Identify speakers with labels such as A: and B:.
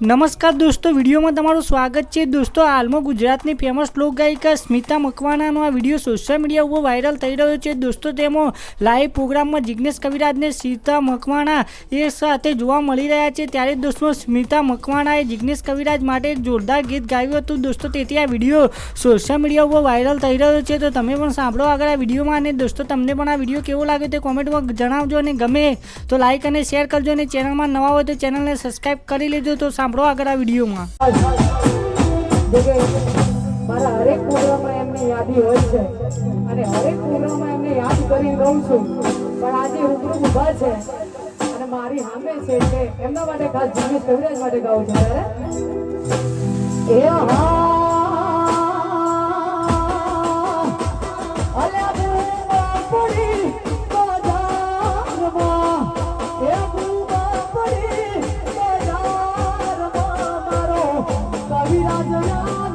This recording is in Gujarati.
A: નમસ્કાર દોસ્તો, વિડીયોમાં તમારું સ્વાગત છે। દોસ્તો, હાલમાં ગુજરાતની ફેમસ લોકગાયિકા સ્મિતા મકવાણાનો આ વિડીયો સોશિયલ મીડિયા ઉપર વાયરલ થઈ રહ્યો છે। દોસ્તો, તેમાં લાઈવ પ્રોગ્રામમાં જિગ્નેશ કવિરાજને સ્મિતા મકવાણા એક સાથે જોવા મળી રહ્યા છે। ત્યારે દોસ્તો, સ્મિતા મકવાણાએ જિગ્નેશ કવિરાજ માટે એક જોરદાર ગીત ગાયું હતું। દોસ્તો, તેથી આ વિડીયો સોશિયલ મીડિયા ઉપર વાયરલ થઈ રહ્યો છે, તો તમે પણ સાંભળો આગળ આ વિડીયોમાં। અને દોસ્તો, તમને પણ આ વિડીયો કેવો લાગે તે કોમેન્ટમાં જણાવજો, અને ગમે તો લાઈક અને શેર કરજો, અને ચેનલમાં નવા હોય તો ચેનલને સબસ્ક્રાઈબ કરી લેજો। તો સાંભળો આગળ આ વિડીયોમાં।
B: મારા હરેક પ્રોગ્રામમાં એમની યાદી હોય છે અને હરેક પ્રોગ્રામમાં એમને યાદ કરી રહું છું, પણ આજે રૂબરૂ ઊભા છે અને મારી સામે છે એટલે એમના માટે ખાસ જિગ્નેશ કવિરાજ માટે ગાઉં છું। એ કવિરાજ